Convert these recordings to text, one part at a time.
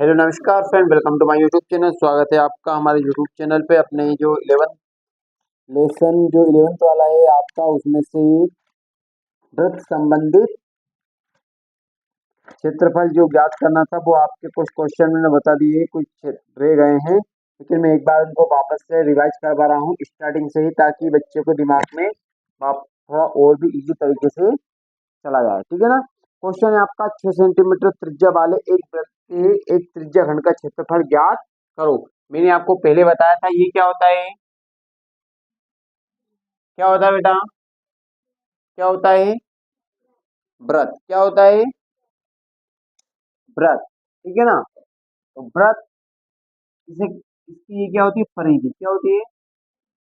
Hello नमस्कार friend, welcome to my YouTube channel. स्वागत है आपका हमारे यूट्यूब चैनल पे। अपने जो 11th वाला है आपका, उसमें से एक वृत्त संबंधित क्षेत्रफल जो ज्ञात करना था वो आपके कुछ क्वेश्चन मैंने बता दिए, कुछ रह गए हैं, लेकिन मैं एक बार उनको वापस से रिवाइज करवा रहा हूँ स्टार्टिंग से ही, ताकि बच्चे को दिमाग में थोड़ा और भी इजी तरीके से चला जाए। ठीक है ना। क्वेश्चन है आपका, 6 सेंटीमीटर त्रिज्या वाले एक वृत्त के एक त्रिज्या खंड का क्षेत्रफल ज्ञात करो। मैंने आपको पहले बताया था ये क्या होता है। क्या होता है बेटा? क्या होता है? वृत्त। क्या होता है? वृत्त। ठीक है ना। तो वृत्त, इसे इसकी ये क्या होती है? परिधि। क्या होती है?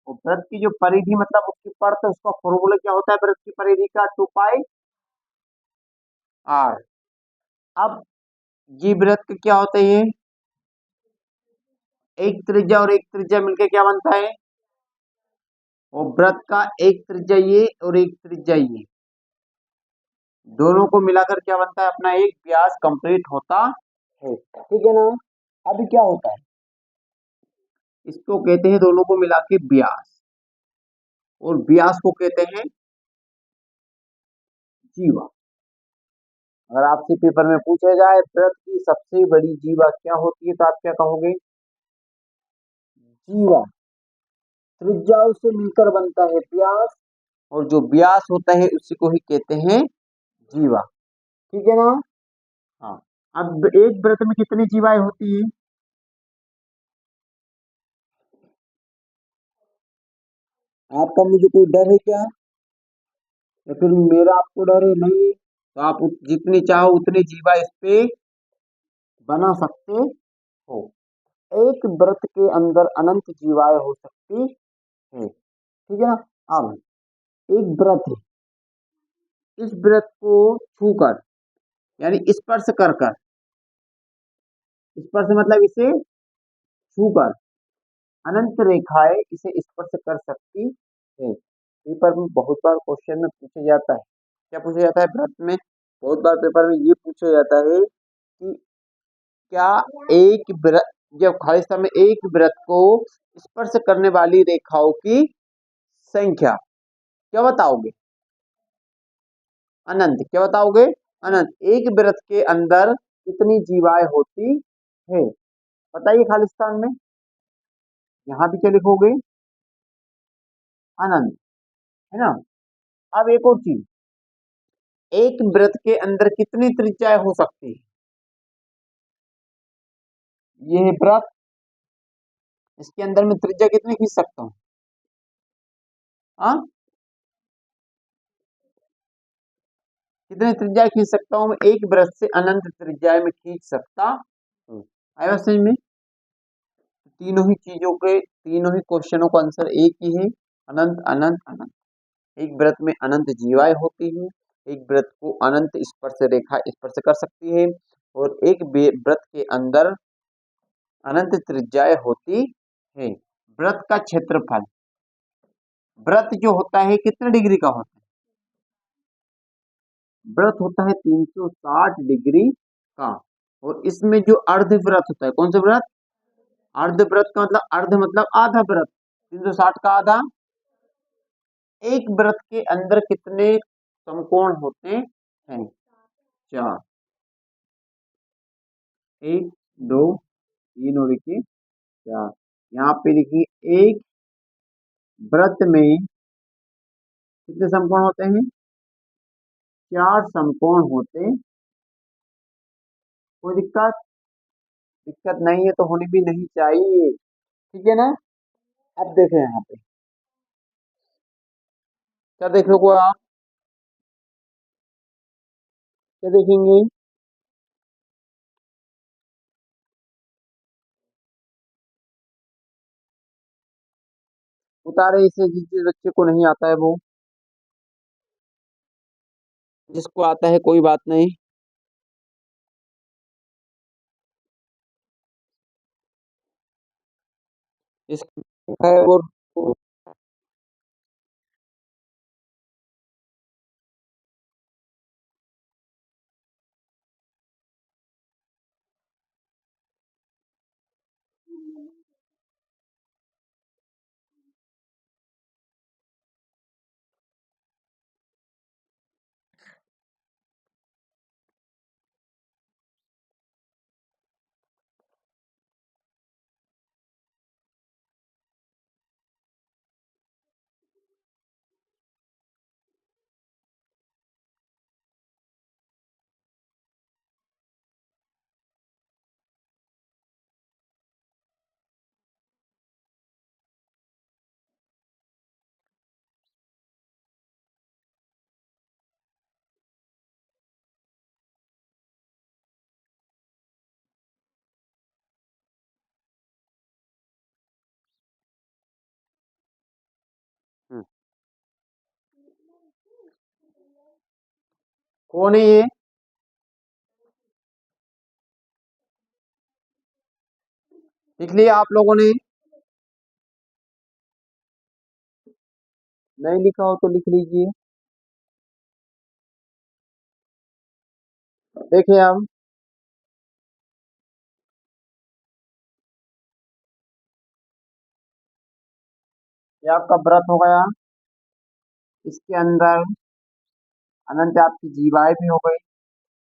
और वृत्त की जो परिधि मतलब उसकी परत, उसका फॉर्मूला क्या होता है वृत्त की परिधि का? 2 पाई r। अब ये वृत्त क्या होते हैं? एक त्रिज्या और एक त्रिज्या मिलकर क्या बनता है? और वृत्त का एक त्रिज्या ये और एक त्रिज्या ये, दोनों को मिलाकर क्या बनता है? अपना एक व्यास कंप्लीट होता है। ठीक है ना। अभी क्या होता है, इसको कहते हैं दोनों को मिला के व्यास, और व्यास को कहते हैं जीवा। अगर आपसे पेपर में पूछा जाए वृत्त की सबसे बड़ी जीवा क्या होती है, तो आप क्या कहोगे? जीवा। त्रिज्याओं से मिलकर बनता है व्यास, और जो व्यास होता है उसी को ही कहते हैं जीवा। ठीक है ना। हाँ। अब एक वृत्त में कितनी जीवाएं होती है? आपका मुझे कोई डर है क्या, या फिर मेरा आपको डर है? नहीं। तो आप जितनी चाहो उतनी जीवा इस पे बना सकते हो। एक व्रत के अंदर अनंत जीवाएं हो सकती है। ठीक है ना। अब एक व्रत है, इस व्रत को छूकर, यानी स्पर्श कर कर, स्पर्श मतलब इसे छूकर अनंत रेखाएं इसे स्पर्श कर सकती है। पेपर में बहुत बार क्वेश्चन में पूछा जाता है, क्या पूछा जाता है व्रत में? बहुत बार पेपर में ये पूछा जाता है कि क्या एक व्रत, जब खाली समय एक व्रत को स्पर्श करने वाली रेखाओं की संख्या क्या बताओगे? अनंत। क्या बताओगे? अनंत। एक व्रत के अंदर कितनी जीवाएं होती है, बताइए खालिस्तान में। यहाँ भी क्या लिखोगे? अनंत। है ना। अब एक और चीज, एक व्रत के अंदर कितनी त्रिज्याएं हो सकती है? ये है व्रत, इसके अंदर मैं त्रिज्या कितनी खींच सकता हूँ? हाँ, कितनी त्रिज्या खींच सकता हूँ मैं? एक व्रत से अनंत त्रिज्याएं में खींच सकता हूँ। आया समझ में? तीनों ही चीजों के, तीनों ही क्वेश्चनों का आंसर एक ही है, अनंत अनंत अनंत। एक व्रत में अनंत जीवाएं होती है, एक व्रत को अनंत स्पर्श रेखा स्पर्श कर सकती है, और एक व्रत के अंदर अनंत त्रिज्याएं होती है। व्रत का क्षेत्रफल, व्रत जो होता है कितने डिग्री का होता है? व्रत होता है 360 डिग्री का। और इसमें जो अर्धव्रत होता है, कौन सा व्रत? अर्धव्रत का मतलब, अर्ध मतलब आधा व्रत, 360 का आधा। एक व्रत के अंदर कितने समकोण होते हैं? 4। एक, दो, तीन और देखिए 4। यहाँ पे देखिए एक व्रत में कितने समकोण होते हैं? 4 समकोण होते। कोई दिक्कत? दिक्कत नहीं है तो होनी भी नहीं चाहिए। ठीक है ना। अब देखें यहाँ पे क्या देखोगे आप? क्या देखेंगे? उतारे इसे, जिस जिस बच्चे को नहीं आता है वो, जिसको आता है कोई बात नहीं। जिसको है वो कौन है ये? लिख लिया आप लोगों ने? नहीं लिखा हो तो लिख लीजिए। देखिए हम, ये आपका व्रत हो गया। इसके अंदर अनंत आपकी जीवाएं भी हो गई,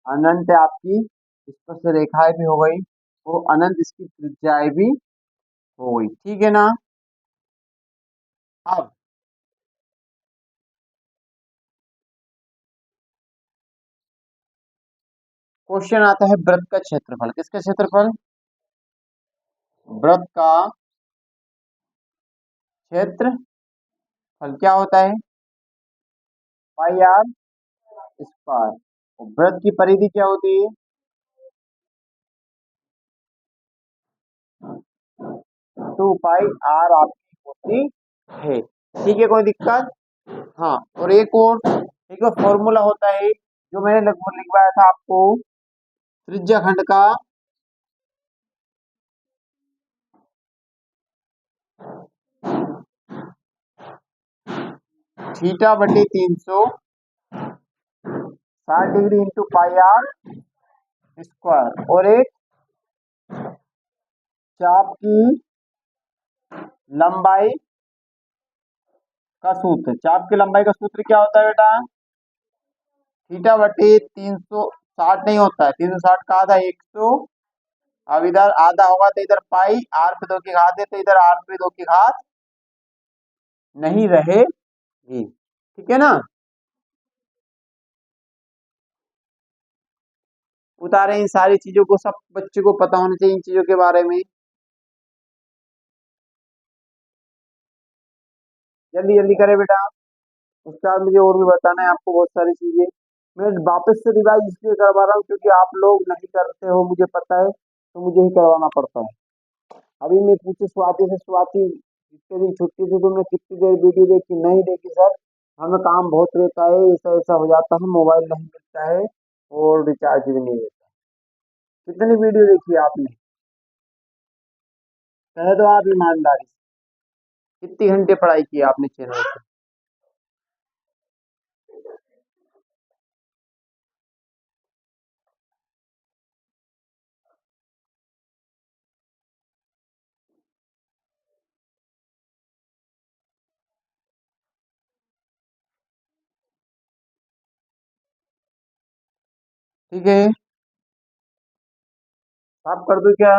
अनंत आपकी स्पर्श रेखाएं भी हो गई, वो अनंत इसकी त्रिज्याएं भी हो गई। ठीक है ना? अब क्वेश्चन आता है व्रत का क्षेत्रफल। किसका क्षेत्रफल? व्रत का क्षेत्रफल क्या होता है? पाई आर स्क्वायर। और व्रत की परिधि क्या होती है? 2 पाई आर आपकी होती है। ठीक है, कोई दिक्कत? हाँ, और एक और फॉर्मूला होता है जो मैंने लगभग लिखवाया था आपको, त्रिज्या खंड का थीटा बटे 360 degree into pi r square, और एक चाप की लंबाई का सूत्र। चाप की लंबाई का सूत्र क्या होता है बेटा? थीटा बटे 360 नहीं होता है, 360 का आधा 100। अब इधर आधा होगा तो इधर पाई, आर पे 2 की घात है तो इधर आर पे 2 की घात नहीं रहेगी। ठीक है ना? उतारे इन सारी चीजों को, सब बच्चे को पता होना चाहिए इन चीजों के बारे में। जल्दी जल्दी करे बेटा। उसके बाद मुझे और भी बताना है आपको बहुत सारी चीजें। मैं वापस से रिवाइज इसलिए करवा रहा हूँ क्योंकि आप लोग नहीं करते हो, मुझे पता है, तो मुझे ही करवाना पड़ता है। अभी मैं पूछू स्वाति से, स्वाति जितने दिन छुट्टी थी तुमने कितनी देर वीडियो देखी? नहीं देखी सर, हमें काम बहुत रहता है, ऐसा ऐसा हो जाता है, मोबाइल नहीं मिलता है और रिचार्ज भी नहीं रहता। कितनी वीडियो देखी आपने? कह दो आप ईमानदारी से, कितनी घंटे पढ़ाई की आपने चैनल से? ठीक है, साफ कर दूं क्या?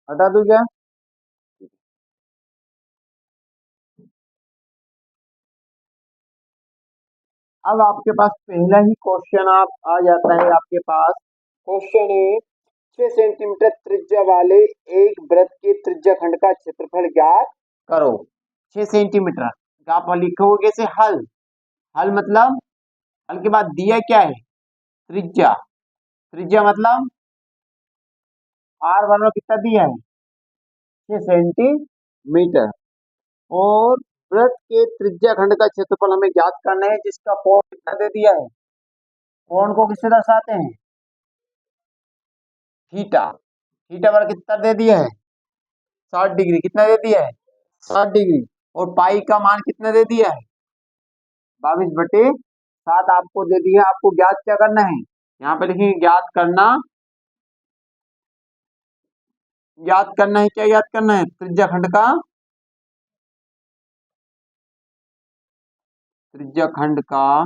हटा दूं क्या? अब आपके पास पहला ही क्वेश्चन आप आ जाता है आपके पास। क्वेश्चन है, 6 सेंटीमीटर त्रिज्या वाले एक वृत्त के त्रिज्या खंड का क्षेत्रफल ज्ञात करो। 6 सेंटीमीटर आप लिखोगे कैसे? हल। हल मतलब, हल के बाद दिया क्या है? त्रिज्या। त्रिज्या मतलब आर बराबर कितना दिया है? 6 सेंटीमीटर। और वृत्त के त्रिज्या खंड का क्षेत्रफल हमें ज्ञात करना है, जिसका कोण कितना दे दिया है? कोण को किससे दर्शाते हैं? थीटा। थीटा बराबर कितना दे दिया है? 60 डिग्री। कितना दे दिया है? 60 डिग्री। और पाई का मान कितना दे दिया है? 22/7 आपको दे दिया। आपको ज्ञात क्या करना है? यहाँ पे लिखेंगे ज्ञात करना। ज्ञात करना है, क्या ज्ञात करना है? त्रिज्या खंड का, त्रिज्या खंड का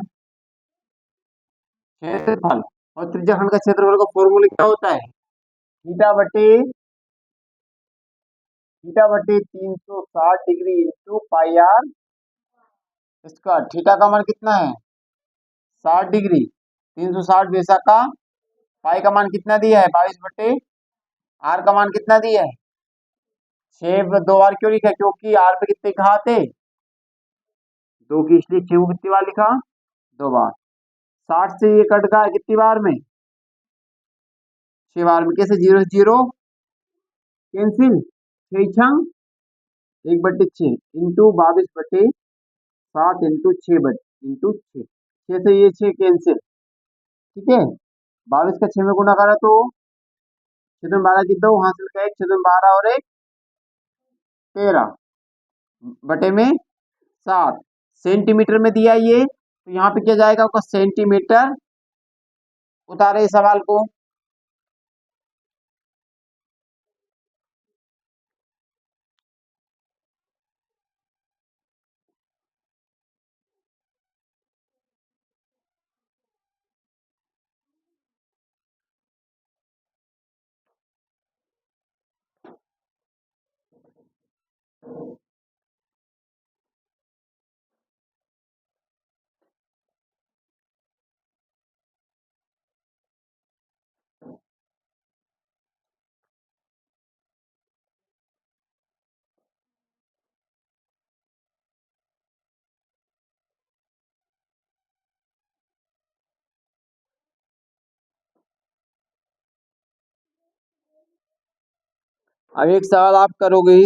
क्षेत्रफल। और त्रिज्या खंड का क्षेत्रफल का फॉर्मूला क्या होता है? थीटा बटे 360 degree into pi r square. Theta का मान कितना है? 60 डिग्री। 360 वैसा का, पाई का मान कितना दिया है? 22/, आर का मान कितना दिया है? 6। 2 बार क्यों लिखा? क्योंकि आर पे कितने घात है? 2 की, इसलिए 6 को कितनी बार लिखा? 2 बार। 60 से ये कट गया कितनी बार में? 6 बार में। कैसे? 0 0 कैंसिल, 6 6 1/6 इंटू 22/7 इंटू 6 इंटू 6। 6 से ये 6 कैंसिल। ठीक है, 22 का 6 में गुणा करा तो 6 12 की 2, हासिल का 1, 6 12 और 1 13 बटे में 7 सेंटीमीटर में दिया ये, तो यहाँ पे क्या जाएगा आपका सेंटीमीटर। उतारे इस सवाल को। अब एक सवाल आप करोगे।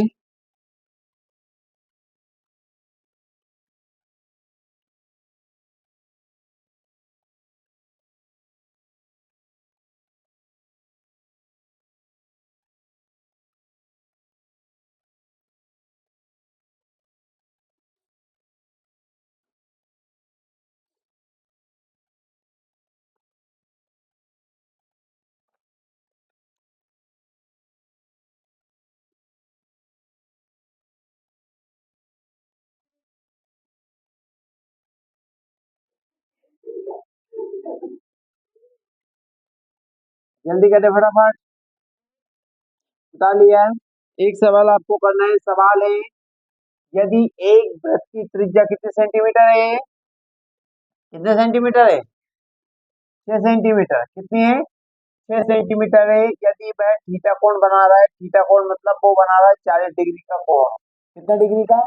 जल्दी करें फटाफट। बता लिया है। एक सवाल आपको करना है। सवाल है, यदि एक वृत्त की त्रिज्या कितने सेंटीमीटर है? कितने सेंटीमीटर है? 6 सेंटीमीटर। कितनी है? 6 सेंटीमीटर है। यदि वह थीटा कोण बना रहा है, थीटा कोण मतलब वो बना रहा है 40 डिग्री का कोण। कितना डिग्री का?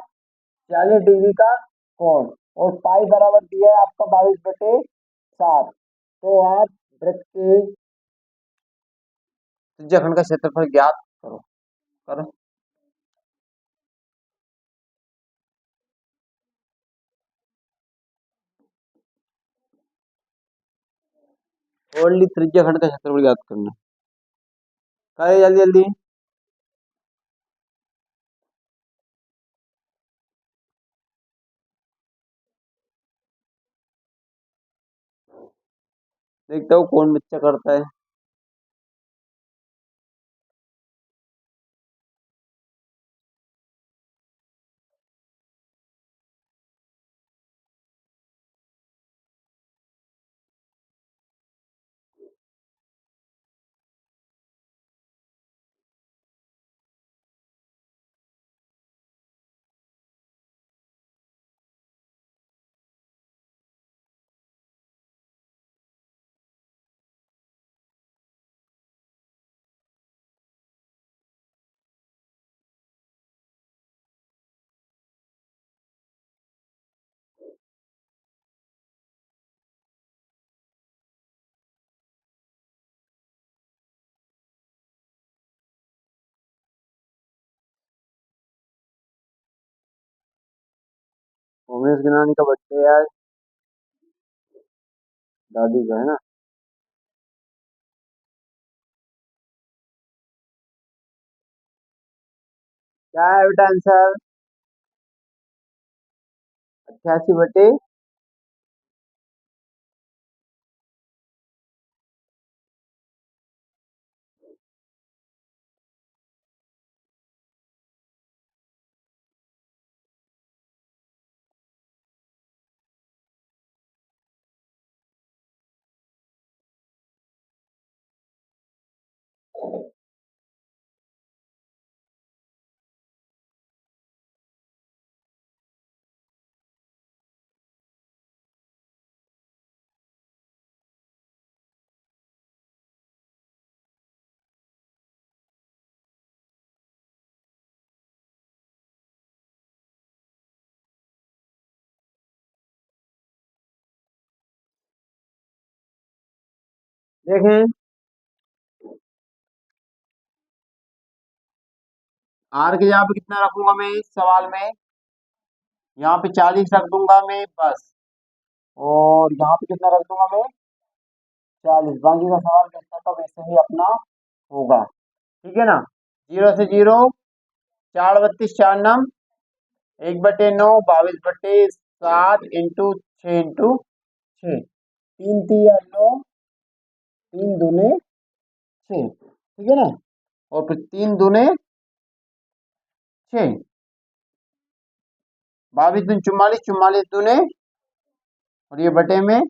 40 डिग्री का कोण। और पाई बराबर दिया है आपका 22/7। तो आप वृत्त के त्रिज्याखंड का क्षेत्रफल ज्ञात करो। करो। ओनली त्रिज्याखंड का क्षेत्रफल ज्ञात करना। करे जल्दी जल्दी। देखता हूँ कौन बच्चा करता है। उमेश गिनानी का बर्थडे है आज। दादी का है ना। क्या है बेटा आंसर? 88 बटे। देखें, आर के यहाँ पे कितना रखूंगा मैं इस सवाल में? यहाँ पे 40 रख दूंगा मैं बस। और यहाँ पे कितना रख दूंगा मैं, 40। बाकी का सवाल जैसा का वैसे ही अपना होगा, ठीक है ना। 0 से 0, 4 32 4 नम, 1/9, 22/7 इंटू 6, 3 3 9, 3 दूने 6, ठीक है ना। और फिर 3 दूने 6, 22 दूनी 44, 44 दूने, और ये बटे में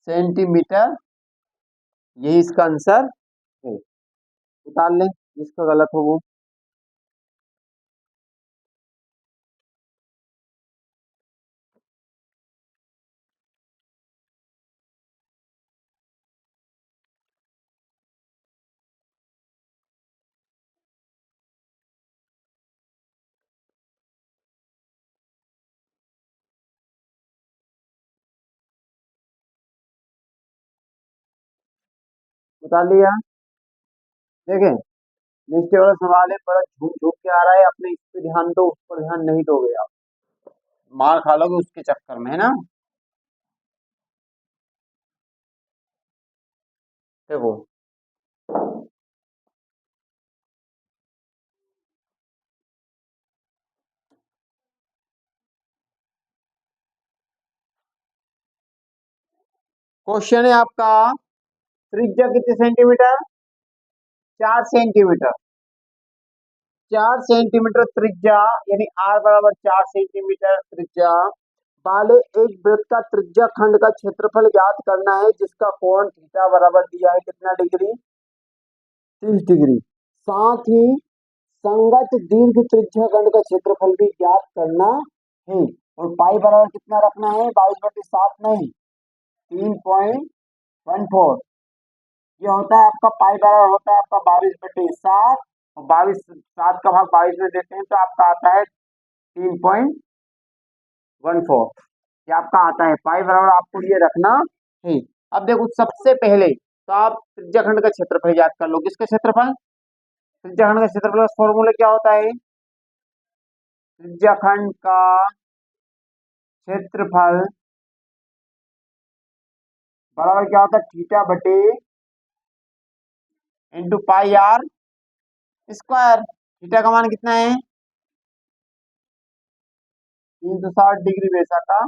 सेंटीमीटर, यही इसका आंसर है। उतार लें जिसका गलत हो वो। उतार लिया। देखें, नीचे वाला सवाल है, बड़ा झूम झूम के आ रहा है, अपने इस पे ध्यान दो, उस पर ध्यान नहीं दोगे आप, मार खा लोगे उसके चक्कर में, है ना। देखो, क्वेश्चन है आपका, त्रिज्या कितने सेंटीमीटर, 4 सेंटीमीटर। 4 सेंटीमीटर त्रिज्या, यानी आर बराबर 4 सेंटीमीटर त्रिज्या वाले एक वृत्त का त्रिज्या खंड का क्षेत्रफल ज्ञात करना है, जिसका कोण थीटा बराबर दिया है कितना डिग्री, 30 डिग्री। साथ ही संगत दीर्घ त्रिज्या खंड का क्षेत्रफल भी ज्ञात करना है। और पाई बराबर कितना रखना है, 22/7 नहीं, 3.14। ये होता है आपका पाई बराबर होता है आपका 22/7, और 22, 7 का भाग 22 में देते हैं तो आपका आता है 3.14। ये आपका आता है पाई बराबर, आपको ये रखना है। अब देखो, सबसे पहले तो आप त्रिज्याखंड का क्षेत्रफल याद कर लो। किसका क्षेत्रफल, त्रिज्याखंड का क्षेत्रफल का फॉर्मूला क्या होता है, त्रिज्याखंड का क्षेत्रफल बराबर क्या होता है, थीटा बटे into pi r square. Theta का मान कितना है, 360 डिग्री वैसा का।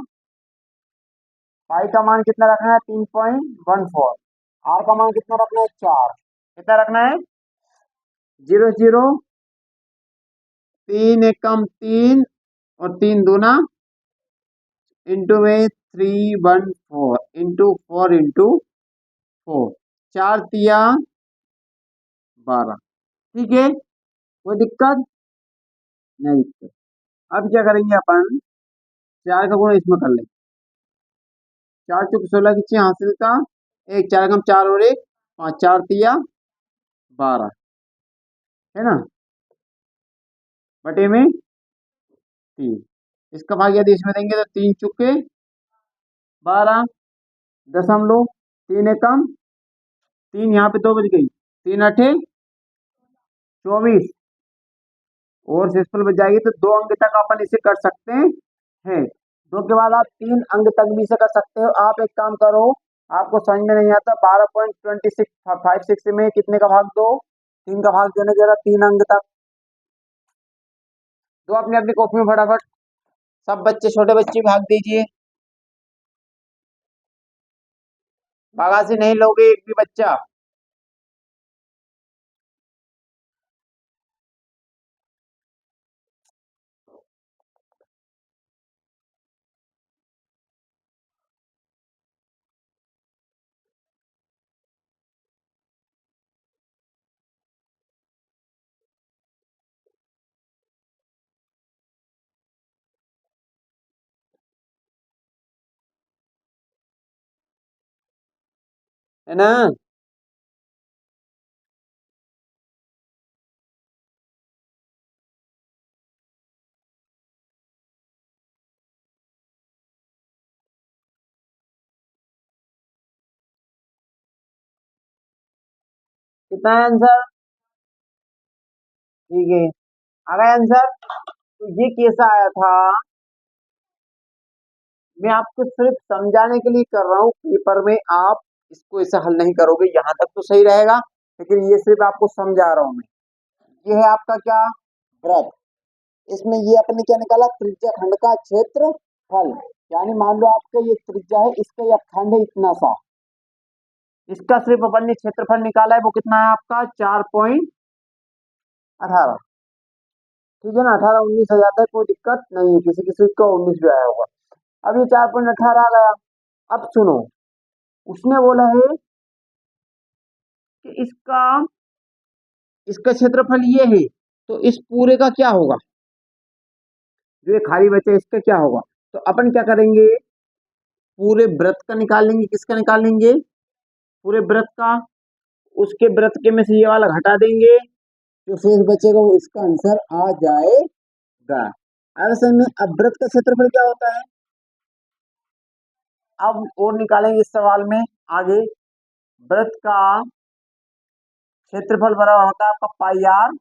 पाई का मान कितना रखना है, 3.14। आर का मान कितना रखना है, 4। कितना रखना है, 0 0, 3 एकम 3, और 3 दूना इंटू में 314 इंटू 4, 4 तिया 12। ठीक है, कोई दिक्कत नहीं, दिक्कत। अब क्या करेंगे अपन, 4 का गुणा इसमें कर लेंगे। 4 × 4 = 16 की चाहिए हासिल का, एक 4 एकम 4 और एक 5, 4 तिया 12, है ना, बटे में 3। इसका भाग यदि इसमें देंगे तो 3 × 4 = 12, दशमलव, 3 एकम 3, यहाँ पे 2 बज गई, 3 8 24, और शेषफल बच जाएगी। तो 2 अंक तक अपन इसे कर सकते हैं। 2 के बाद आप 3 अंक तक भी इसे कर सकते हो। आप एक काम करो, आपको समझ में नहीं आता, 12.2656 में कितने का भाग दो, 3 का भाग देने के बाद 3 अंक तक दो। अपनी अपनी कॉपी में फटाफट सब बच्चे, छोटे बच्चे भाग दीजिए। भागासी नहीं लोगे एक भी बच्चा, है ना। कितना है आंसर, ठीक है, आ गया आंसर। तो ये कैसा आया था, मैं आपको सिर्फ समझाने के लिए कर रहा हूँ, पेपर में आप इसको ऐसा हल नहीं करोगे, यहाँ तक तो सही रहेगा, लेकिन ये सिर्फ आपको समझा रहा हूँ मैं। ये है आपका क्या, वृत्त। इसमें ये अपने क्या निकाला, त्रिज्या खंड का क्षेत्रफल। यानी मान लो आपका ये त्रिज्या है, इसका यह खंड है इतना सा, इसका सिर्फ अपन ने क्षेत्रफल निकाला है, वो कितना है आपका 4.18। ठीक है ना, 18-19 आ जाता है, कोई दिक्कत नहीं है, किसी किसी को 19 भी आया होगा। अब ये 4.18 आ गया। अब सुनो, उसने बोला है कि इसका क्षेत्रफल ये है, तो इस पूरे का क्या होगा, जो ये खाली बचे इसका क्या होगा। तो अपन क्या करेंगे, पूरे वृत्त का निकाल लेंगे, किसका निकाल लेंगे, पूरे वृत्त का। उसके वृत्त के में से ये वाला घटा देंगे, जो शेष बचेगा वो इसका आंसर आ जाएगा। अब समझ में, अब वृत्त का क्षेत्रफल क्या होता है, अब और निकालेंगे इस सवाल में आगे। वृत्त का क्षेत्रफल बराबर होता है आपका पाई आर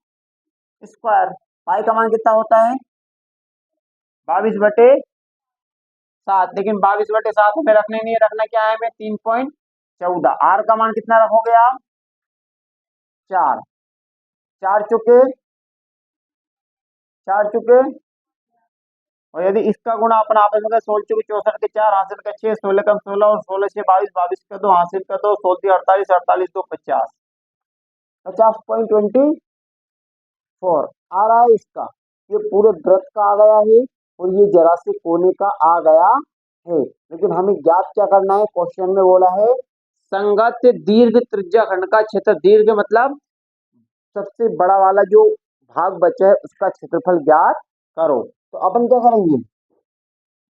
स्क्वायर। पाई का मान कितना होता है, 22/7। लेकिन 22/7 हमें रखने नहीं है, रखना क्या है हमें, 3.14। आर का मान कितना रखोगे आप, 4। 4 चुके, 4 चुके। और यदि इसका गुणा अपन आपस में 16 चुके 64 के 4, हासिल का 6, 16 कम 16 और 16 से 22, 22 का 2, हासिल का 2, 16 48, 48 2 50, 50.24 आ रहा है इसका। ये पूरे वृत्त का आ गया है, और ये जरा से कोने का आ गया है। लेकिन हमें ज्ञात क्या करना है, क्वेश्चन में बोला है संगत दीर्घ त्रिज्या खंड का क्षेत्र, दीर्घ मतलब सबसे बड़ा वाला जो भाग बचा है उसका क्षेत्रफल ज्ञात करो। तो अपन क्या करेंगे,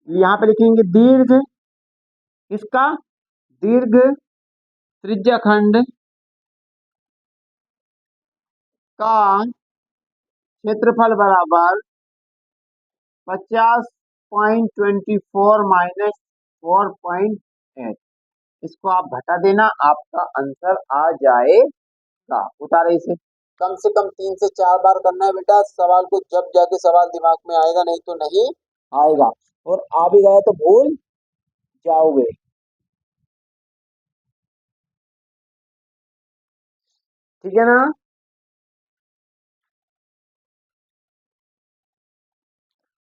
यहाँ पे लिखेंगे दीर्घ, इसका दीर्घ त्रिज्या खंड का क्षेत्रफल बराबर 50.24 माइनस 4.8। इसको आप घटा देना, आपका आंसर आ जाएगा। उतारे इसे, कम से कम 3 से 4 बार करना है बेटा सवाल को, जब जाके सवाल दिमाग में आएगा, नहीं तो नहीं आएगा। और आ भी गया तो भूल जाओगे। ठीक है ना।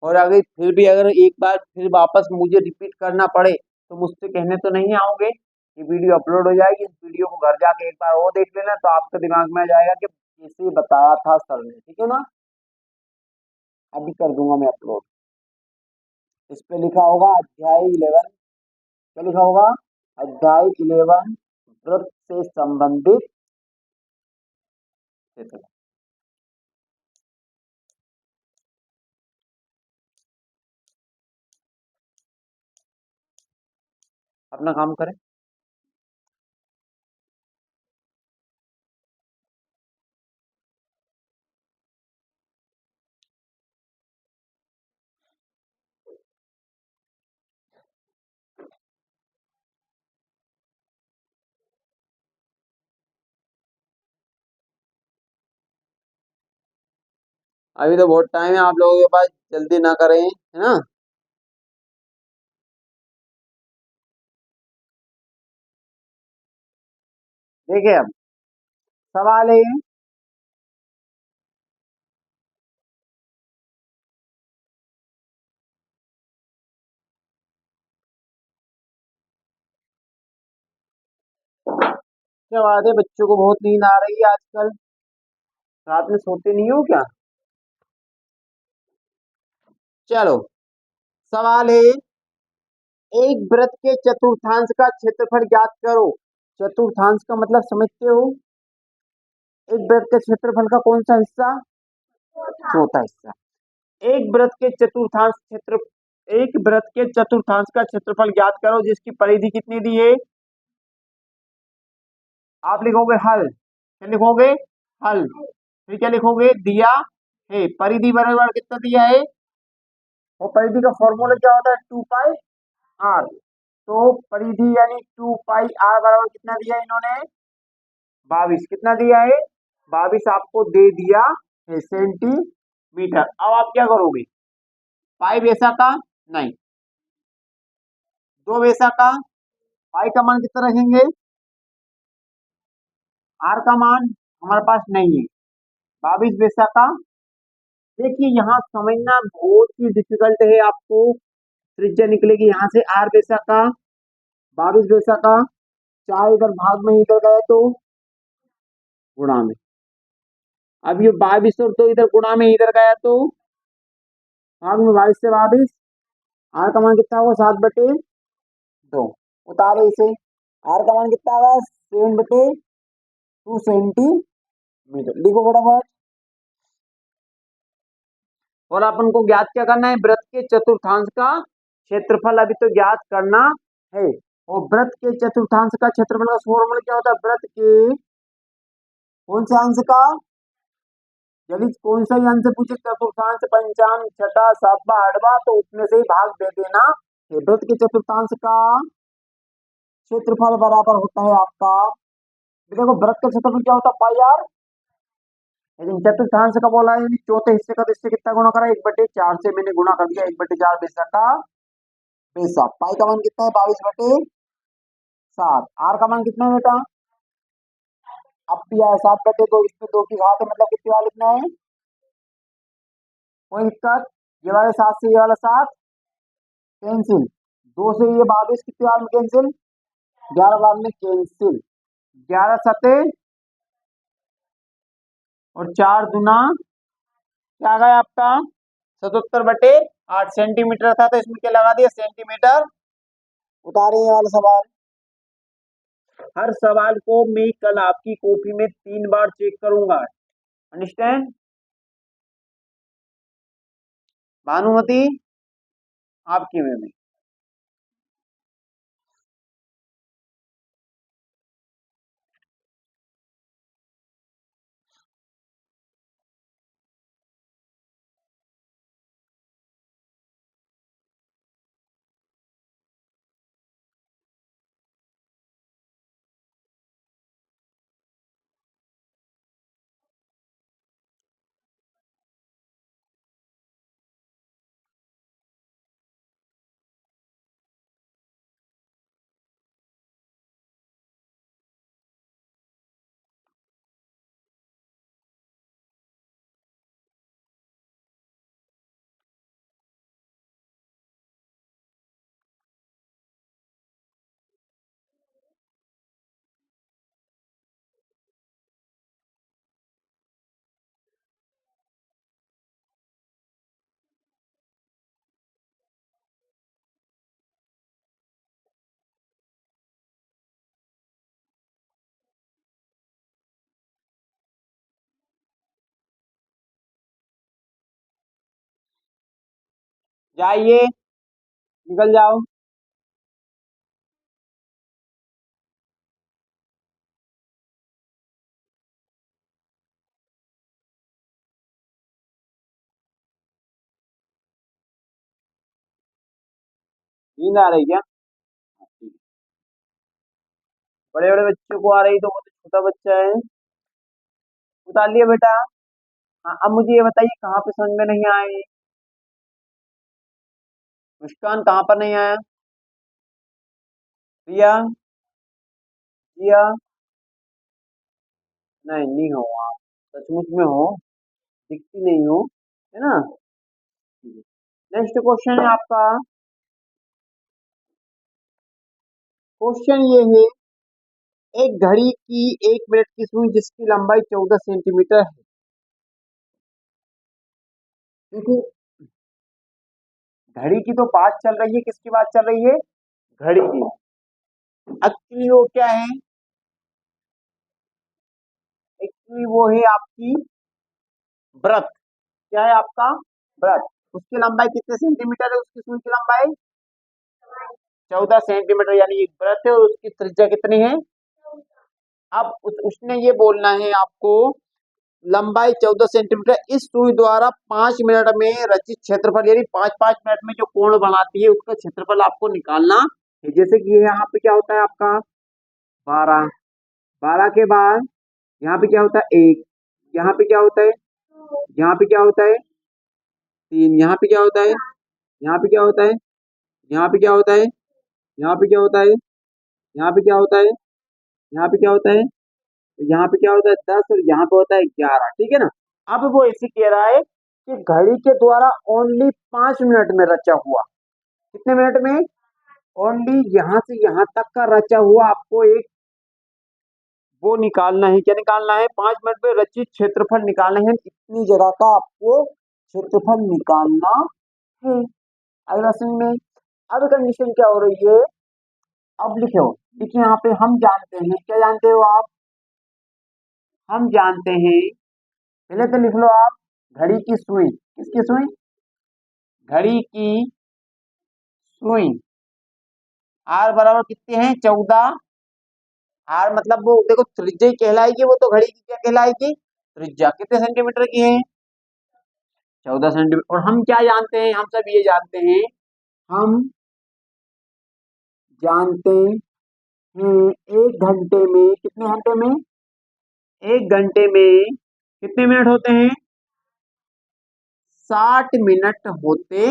और अगर फिर भी अगर एक बार फिर वापस मुझे रिपीट करना पड़े तो मुझसे कहने तो नहीं आओगे। ये वीडियो अपलोड हो जाएगी, इस वीडियो को घर जाके एक बार वो देख लेना, तो आपके दिमाग में आ जाएगा कि इसे बताया था सर ने। ठीक है ना, अभी कर दूंगा मैं अपलोड। इस पे लिखा होगा अध्याय 11, क्या लिखा होगा, अध्याय 11 वृत्त से संबंधित क्षेत्र। अपना काम करें। अभी तो बहुत टाइम है आप लोगों के पास, जल्दी ना करें, है ना। देखिए अब सवाल है, क्या बात है, बच्चों को बहुत नींद आ रही है आजकल, रात में सोते नहीं हो क्या। चलो, सवाल है एक वृत्त के चतुर्थांश का क्षेत्रफल ज्ञात करो। चतुर्थांश का मतलब समझते हो, एक वृत्त के क्षेत्रफल का कौन सा हिस्सा, चौथा हिस्सा। एक वृत्त के चतुर्थांश क्षेत्र, एक वृत्त के चतुर्थांश का क्षेत्रफल ज्ञात करो जिसकी परिधि कितनी दी है। आप लिखोगे हल, क्या लिखोगे, हल। फिर क्या लिखोगे, दिया है, परिधि बराबर कितना दिया है, और परिधि का फॉर्मूला क्या होता है, 2 पाई आर। तो परिधि यानी 2 पाई आर बराबर कितना दिया है इन्होंने, 22। कितना दिया है, 22 आपको दे दिया है सेंटीमीटर। अब आप क्या करोगे, पाई वैसा का नहीं, 2 वैसा का, पाई का मान कितना रखेंगे, आर का मान हमारे पास नहीं है, 22 वैसा का। देखिए यहाँ समझना बहुत ही डिफिकल्ट है आपको। त्रिज्या निकलेगी यहाँ से आर वैसा का, 22 वैसा का, चार इधर भाग में इधर गए तो गुणा में, अब ये 22 और 2 इधर गुणा में इधर गया तो भाग में, 22 से 22, आर का मान कितना होगा 7/2, उतारे इसे, आर का मान कितना होगा 7/2 सेंटीमीटर, लिखो फटाफट। और अपन को ज्ञात क्या करना है, वृत्त के चतुर्थांश का क्षेत्रफल अभी तो ज्ञात करना है। और वृत्त के चतुर्थांश का क्षेत्रफल का फॉर्मूला क्या होता है, वृत्त के कौन से अंश का, यदि कौन सा अंश पूछे, चतुर्थांश, पंचांश, छठा, सातवां, आठवां, तो उसमें से ही भाग दे देना। वृत्त के चतुर्थांश का क्षेत्रफल बराबर होता है आपका, देखो वृत्त का क्षेत्रफल क्या होता है, पाई आर, लेकिन चतुर्थांश का बोला है, चौथे हिस्से का, तो इससे कितना गुणा करा, 1/4 से मैंने गुणा कर दिया, 1/4 वैसा का वैसा। पाई का मान कितना है 22/7, आर का मान कितना है बेटा, अब भी आया 7/2, इसमें 2 की घात है, मतलब कितनी वाला लिखना है, कोई दिक्कत, ये वाले 7 से ये वाला 7 कैंसिल, 2 से ये 22 कितनी बार में कैंसिल, 11 बार में कैंसिल, 11 सते और 4 दुना क्या आ गया आपका 77/8 सेंटीमीटर था, तो इसमें क्या लगा दिया सेंटीमीटर। उतारे ये वाला सवाल, हर सवाल को मैं कल आपकी कॉपी में 3 बार चेक करूंगा, अंडरस्टैंड। भानुमति आपकी में जाइए, निकल जाओ। नींद आ रही क्या, बड़े बड़े बच्चों को आ रही, तो वो तो छोटा बच्चा है। उतार लिया बेटा। हाँ, अब मुझे ये बताइए कहाँ पे समझ में नहीं आए, मुस्कान कहाँ पर नहीं आया, रिया, जिया, नहीं नहीं हो आप, सचमुच में हो, दिखती नहीं हो, है ना। नेक्स्ट क्वेश्चन है आपका, क्वेश्चन ये है, एक घड़ी की 1 मिनट की सुई जिसकी लंबाई 14 सेंटीमीटर है, देखो घड़ी की तो बात चल रही है, किसकी बात चल रही है, घड़ी की। एक्चुअली वो क्या है, एक्चुअली वो है आपकी व्रत, क्या है आपका व्रत, उसकी लंबाई कितने सेंटीमीटर है, उसकी सुई की लंबाई 14 सेंटीमीटर, यानी एक व्रत है और उसकी त्रिज्या कितनी है। अब उसने ये बोलना है आपको, लंबाई 14 सेंटीमीटर, इस सुई द्वारा 5 मिनट में रचित क्षेत्रफल, यानी 5-5 मिनट में जो कोण बनाती है उसका क्षेत्रफल आपको निकालना है। जैसे कि ये यहाँ पे क्या होता है आपका 12, 12 के बाद यहाँ पे क्या होता है 1, यहाँ पे क्या होता है, यहाँ पे क्या होता है 3, यहाँ पे क्या होता है, यहाँ पे क्या होता है, यहाँ पे क्या होता है यहाँ पे क्या होता है, यहाँ पे क्या होता है, यहाँ पे क्या होता है, तो यहाँ पे क्या होता है 10 और यहाँ पे होता है 11, ठीक है ना। अब वो ऐसे कह रहा है कि घड़ी के द्वारा ओनली 5 मिनट में रचा हुआ, कितने मिनट में, ओनली यहाँ से यहाँ तक का रचा हुआ आपको एक वो निकालना है, क्या निकालना है, 5 मिनट में रचित क्षेत्रफल निकालना है, इतनी जगह का आपको क्षेत्रफल निकालना है। आएगा समझ में। अब कंडीशन क्या हो रही है, अब लिखो, देखिए यहाँ पे हम जानते हैं, क्या जानते हो आप, हम जानते हैं, पहले तो लिख लो आप, घड़ी की सुई, किसकी सुई, घड़ी की सुई, आर बराबर कितने हैं 14, आर मतलब वो देखो त्रिज्या ही कहलाएगी, वो तो घड़ी की क्या कहलाएगी, त्रिज्या, कितने सेंटीमीटर की है, 14 सेंटीमीटर। और हम क्या जानते हैं, हम सब ये जानते हैं, हम जानते हैं 1 घंटे में, कितने घंटे में, 1 घंटे में कितने मिनट होते हैं, 60 मिनट होते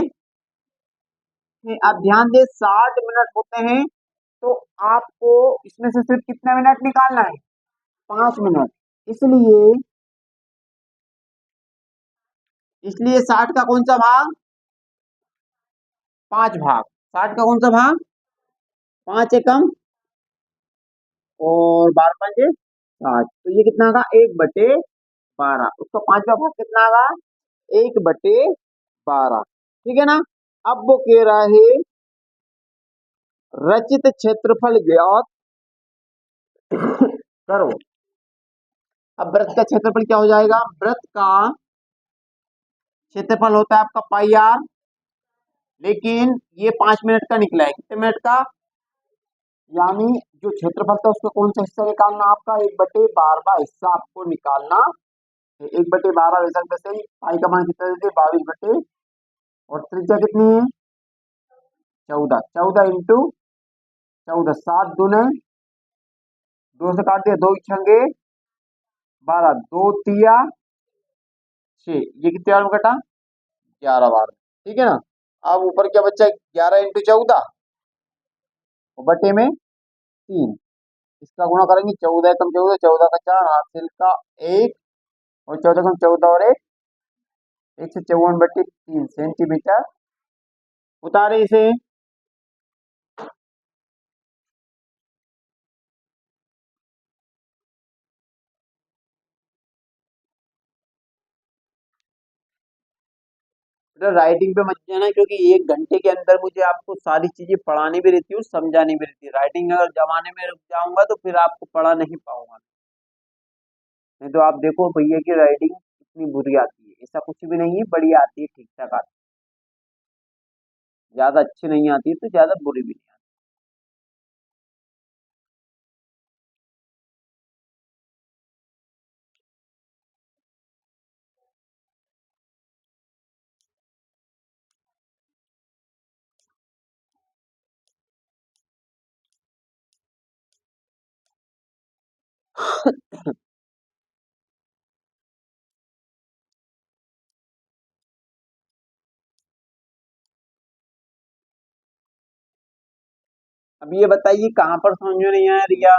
हैं। अब ध्यान दे 60 मिनट होते हैं, तो आपको इसमें से सिर्फ कितना मिनट निकालना है, 5 मिनट। इसलिए इसलिए 60 का कौन सा भाग, 5 भाग, 60 का कौन सा भाग, 5 एकम, और 12 5 60, तो ये कितना का 1/12, उसका 5वां भाग कितना का, 1/12, ठीक है ना। अब वो कह रहा है रचित क्षेत्रफल ज्ञात करो। अब वृत्त का क्षेत्रफल क्या हो जाएगा, वृत्त का क्षेत्रफल होता है आपका पाई आर, लेकिन ये 5 मिनट का निकला है, कितने मिनट का, यानी जो क्षेत्रफल था उसका कौन सा हिस्सा निकालना आपका, 1/12 हिस्सा आपको निकालना है। 1/12 वैसा वैसे ही, पाई का मान कितना देते 22 और त्रिज्या कितनी है 14, 14 × 14, 7 दूने 2 से काट दिया, 2 छंगे 12, 2 तिया 6, ये कितने बार में कटा, 11 बार, ठीक है ना। अब ऊपर क्या बच्चा, 11 × 14 और बटे में 3, इसका गुणा करेंगे, 14 × 14, 14 का 4, हासिल का 1, और 14 × 14 और 1, 154/3 सेंटीमीटर उतारे इसे। राइटिंग पे मत जाना, क्योंकि 1 घंटे के अंदर मुझे आपको सारी चीजें पढ़ानी भी रहती है और समझानी भी रहती है। राइटिंग अगर जमाने में रुक जाऊंगा तो फिर आपको पढ़ा नहीं पाऊंगा। नहीं तो आप देखो भैया की राइटिंग इतनी बुरी आती है, ऐसा कुछ भी नहीं है, बढ़िया आती है, ठीक ठाक आती है, ज्यादा अच्छी नहीं आती है तो ज्यादा बुरी भी नहीं आती। अब ये बताइए कहाँ पर समझ में नहीं आया रिया,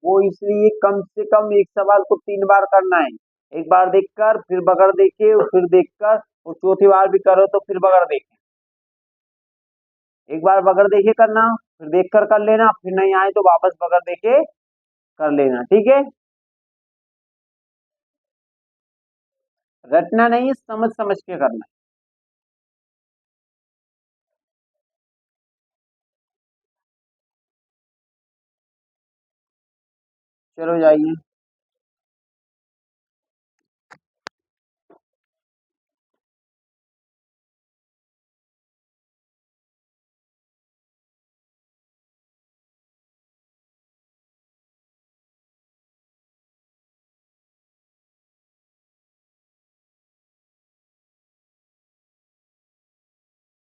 वो इसलिए कम से कम एक सवाल को 3 बार करना है, एक बार देखकर फिर बगैर देखे और फिर देखकर, और चौथी बार भी करो तो फिर बगैर देखे, एक बार बगैर देखे करना, फिर देखकर कर लेना, फिर नहीं आए तो वापस बगैर देखे कर लेना, ठीक है। रटना नहीं, समझ समझ के करना। चलो जाइए।